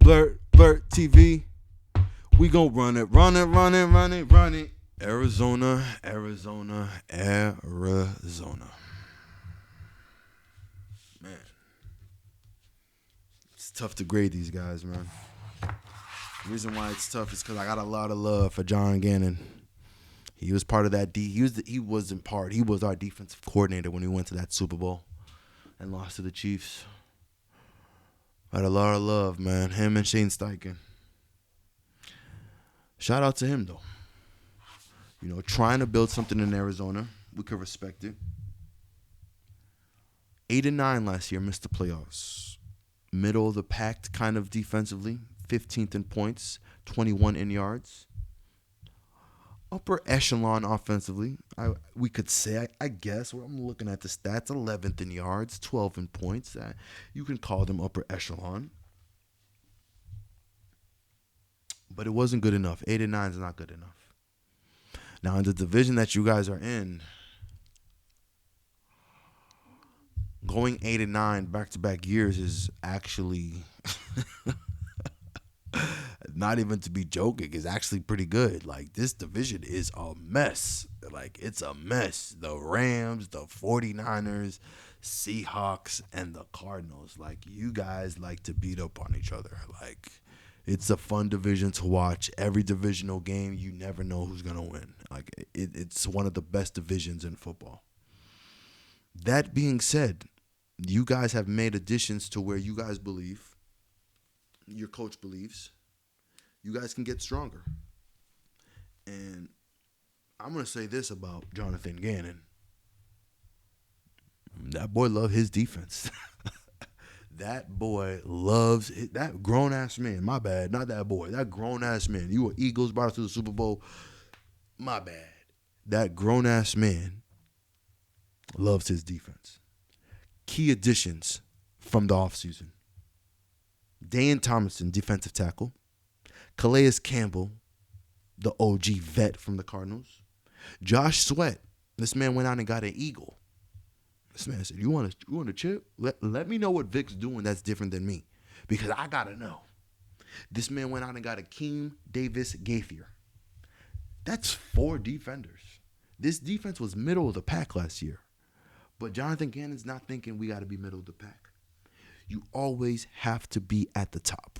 Blirt TV. We gon' run it. Arizona. Man, it's tough to grade these guys, man. The reason why it's tough is because I got a lot of love for John Gannon. He was part of that. He was our defensive coordinator when we went to that Super Bowl and lost to the Chiefs. I had a lot of love, man. Him and Shane Steichen. Shout out to him, though. You know, trying to build something in Arizona. We could respect it. 8-9 last year, missed the playoffs. Middle of the pack kind of defensively. 15th in points, 21 in yards. Upper echelon offensively. We could say, I guess, I'm looking at the stats, 11th in yards, 12 in points. You can call them upper echelon. But it wasn't good enough. 8-9 is not good enough. Now, in the division that you guys are in, going 8-9 back-to-back years is actually not even to be joking. Is actually pretty good. Like, this division is a mess. Like, it's a mess. The Rams, the 49ers, Seahawks, and the Cardinals. Like, you guys like to beat up on each other. Like, it's a fun division to watch. Every divisional game, you never know who's going to win. Like, it's one of the best divisions in football. That being said, you guys have made additions to where you guys believe, your coach believes, you guys can get stronger. And I'm going to say this about Jonathan Gannon. That boy loves his defense. That boy loves that grown-ass man. My bad. Not that boy. That grown-ass man. You were Eagles, brought us to the Super Bowl. My bad. That grown-ass man loves his defense. Key additions from the offseason. Dayan Thomason, defensive tackle. Calais Campbell, the OG vet from the Cardinals. Josh Sweat. This man went out and got an eagle. This man said, you want a chip? Let me know what Vic's doing that's different than me, because I got to know. This man went out and got Akeem Davis Gaither. That's 4 defenders. This defense was middle of the pack last year. But Jonathan Gannon's not thinking we got to be middle of the pack. You always have to be at the top.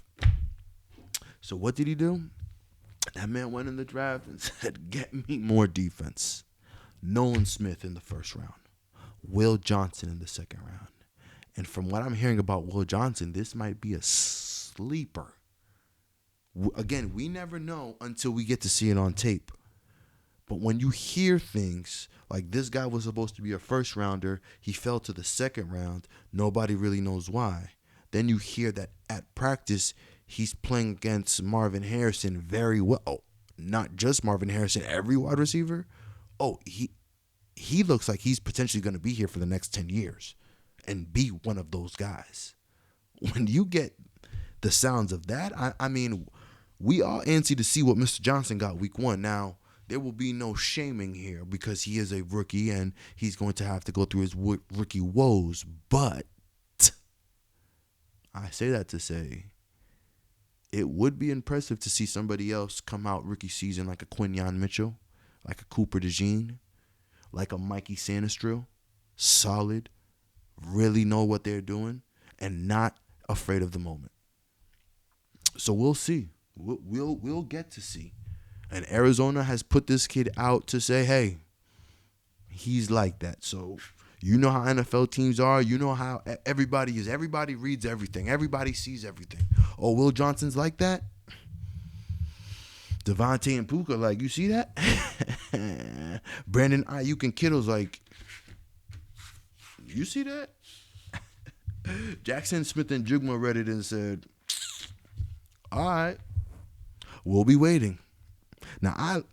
So what did he do? That man went in the draft and said, get me more defense. Nolan Smith in the first round. Will Johnson in the second round. And from what I'm hearing about Will Johnson, this might be a sleeper. Again, we never know until we get to see it on tape. But when you hear things like this guy was supposed to be a first rounder, he fell to the second round, nobody really knows why. Then you hear that at practice, he's playing against Marvin Harrison very well. Oh, not just Marvin Harrison, every wide receiver. Oh, he looks like he's potentially going to be here for the next 10 years and be one of those guys. When you get the sounds of that, I mean, we all antsy to see what Mr. Johnson got week 1. Now, there will be no shaming here because he is a rookie and he's going to have to go through his rookie woes. But I say that to say it would be impressive to see somebody else come out rookie season like a Quinyon Mitchell, like a Cooper DeJean, like a Mikey Sanistril, solid, really know what they're doing, and not afraid of the moment. So we'll see. We'll get to see. And Arizona has put this kid out to say, hey, he's like that. So you know how NFL teams are. You know how everybody is. Everybody reads everything. Everybody sees everything. Oh, Will Johnson's like that? Devontae and Puka, like, you see that? Brandon Ayuk and Kittle's like, you see that? Jackson Smith and Jigma read it and said, all right, we'll be waiting. Now,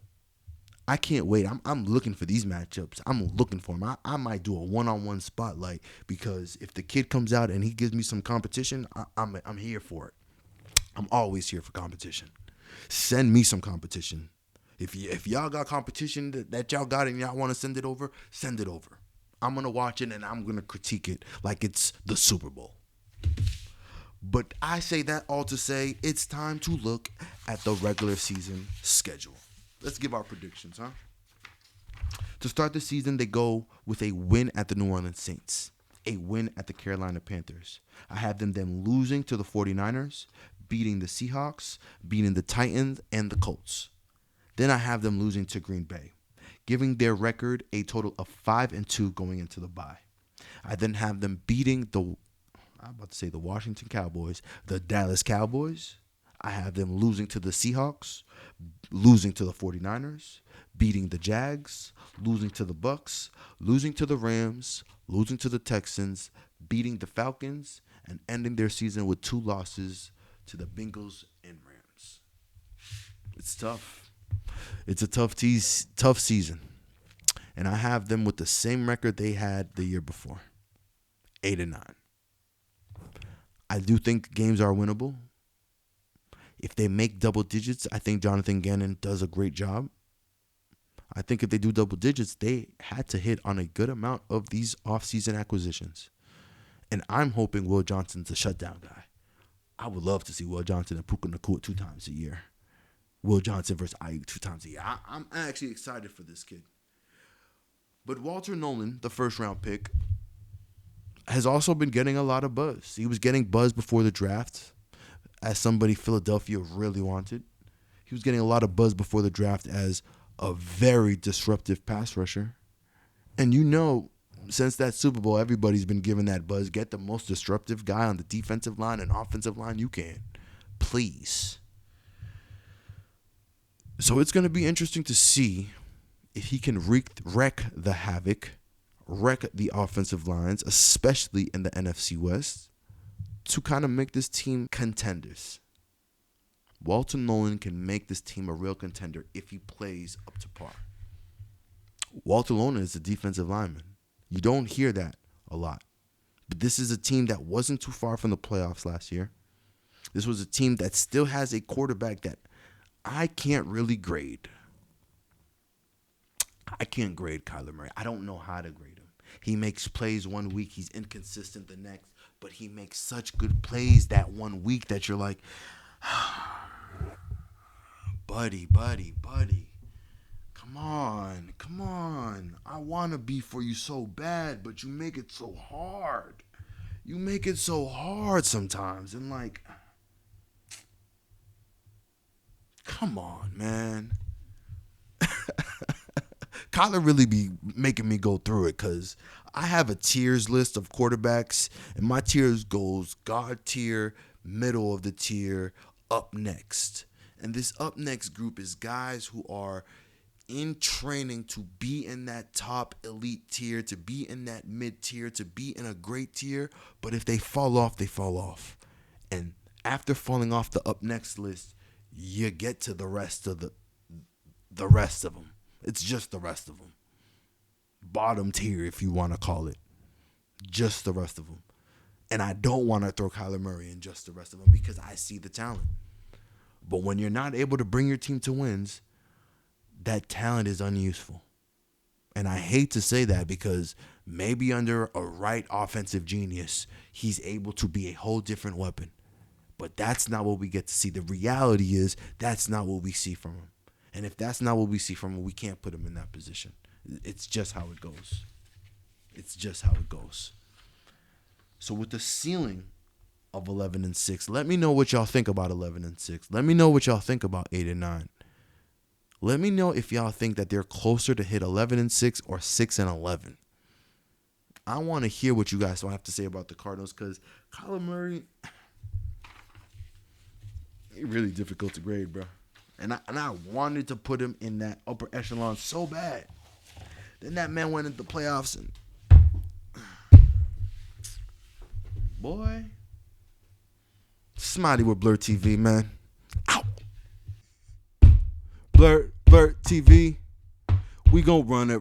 I can't wait. I'm looking for these matchups. I'm looking for them. I might do a one-on-one spotlight because if the kid comes out and he gives me some competition, I'm here for it. I'm always here for competition. Send me some competition. If y'all got competition that y'all got and y'all want to send it over, send it over. I'm going to watch it and I'm going to critique it like it's the Super Bowl. But I say that all to say it's time to look at the regular season schedule. Let's give our predictions, huh? To start the season, they go with a win at the New Orleans Saints, a win at the Carolina Panthers. I have them losing to the 49ers, beating the Seahawks, beating the Titans, and the Colts. Then I have them losing to Green Bay, giving their record a total of 5-2 going into the bye. I then have them beating the Washington Cowboys, the Dallas Cowboys. I have them losing to the Seahawks, losing to the 49ers, beating the Jags, losing to the Bucks, losing to the Rams, losing to the Texans, beating the Falcons, and ending their season with 2 losses to the Bengals and Rams. It's tough. It's a tough season. And I have them with the same record they had the year before, 8-9. I do think games are winnable. If they make double digits, I think Jonathan Gannon does a great job. I think if they do double digits, they had to hit on a good amount of these offseason acquisitions. And I'm hoping Will Johnson's a shutdown guy. I would love to see Will Johnson and Puka Nacua 2 times a year. Will Johnson versus Ayuk 2 times a year. I'm actually excited for this kid. But Walter Nolan, the first-round pick, has also been getting a lot of buzz. He was getting buzz before the draft as somebody Philadelphia really wanted. He was getting a lot of buzz before the draft as a very disruptive pass rusher. And since that Super Bowl, everybody's been given that buzz. Get the most disruptive guy on the defensive line and offensive line you can. Please. So it's going to be interesting to see if he can wreak the havoc, wreck the offensive lines, especially in the NFC West, to kind of make this team contenders. Walter Nolan can make this team a real contender if he plays up to par. Walter Nolan is a defensive lineman. You don't hear that a lot. But this is a team that wasn't too far from the playoffs last year. This was a team that still has a quarterback that I can't really grade. I can't grade Kyler Murray. I don't know how to grade him. He makes plays one week. He's inconsistent the next. But he makes such good plays that one week that you're like, buddy. Come on. I want to be for you so bad, but you make it so hard. You make it so hard sometimes. And like, come on, man. Kyler really be making me go through it because I have a tiers list of quarterbacks, and my tiers goes God tier, middle of the tier, up next. And this up next group is guys who are in training to be in that top elite tier, to be in that mid tier, to be in a great tier. But if they fall off, they fall off. And after falling off the up next list, you get to the rest of them. It's just the rest of them. Bottom tier, if you want to call it. Just the rest of them. And I don't want to throw Kyler Murray in just the rest of them because I see the talent. But when you're not able to bring your team to wins, that talent is unuseful. And I hate to say that because maybe under a right offensive genius, he's able to be a whole different weapon. But that's not what we get to see. The reality is that's not what we see from him. And if that's not what we see from him, we can't put him in that position. It's just how it goes. So with the ceiling of 11-6, let me know what y'all think about 11-6. Let me know what y'all think about 8-9. Let me know if y'all think that they're closer to hit 11-6 or 6-11. I want to hear what you guys have to say about the Cardinals because Kyler Murray, he's really difficult to grade, bro. And I wanted to put him in that upper echelon so bad. Then that man went into the playoffs and boy, Smitey with Blirt TV, man. Ow. Blirt TV. We gon' run it.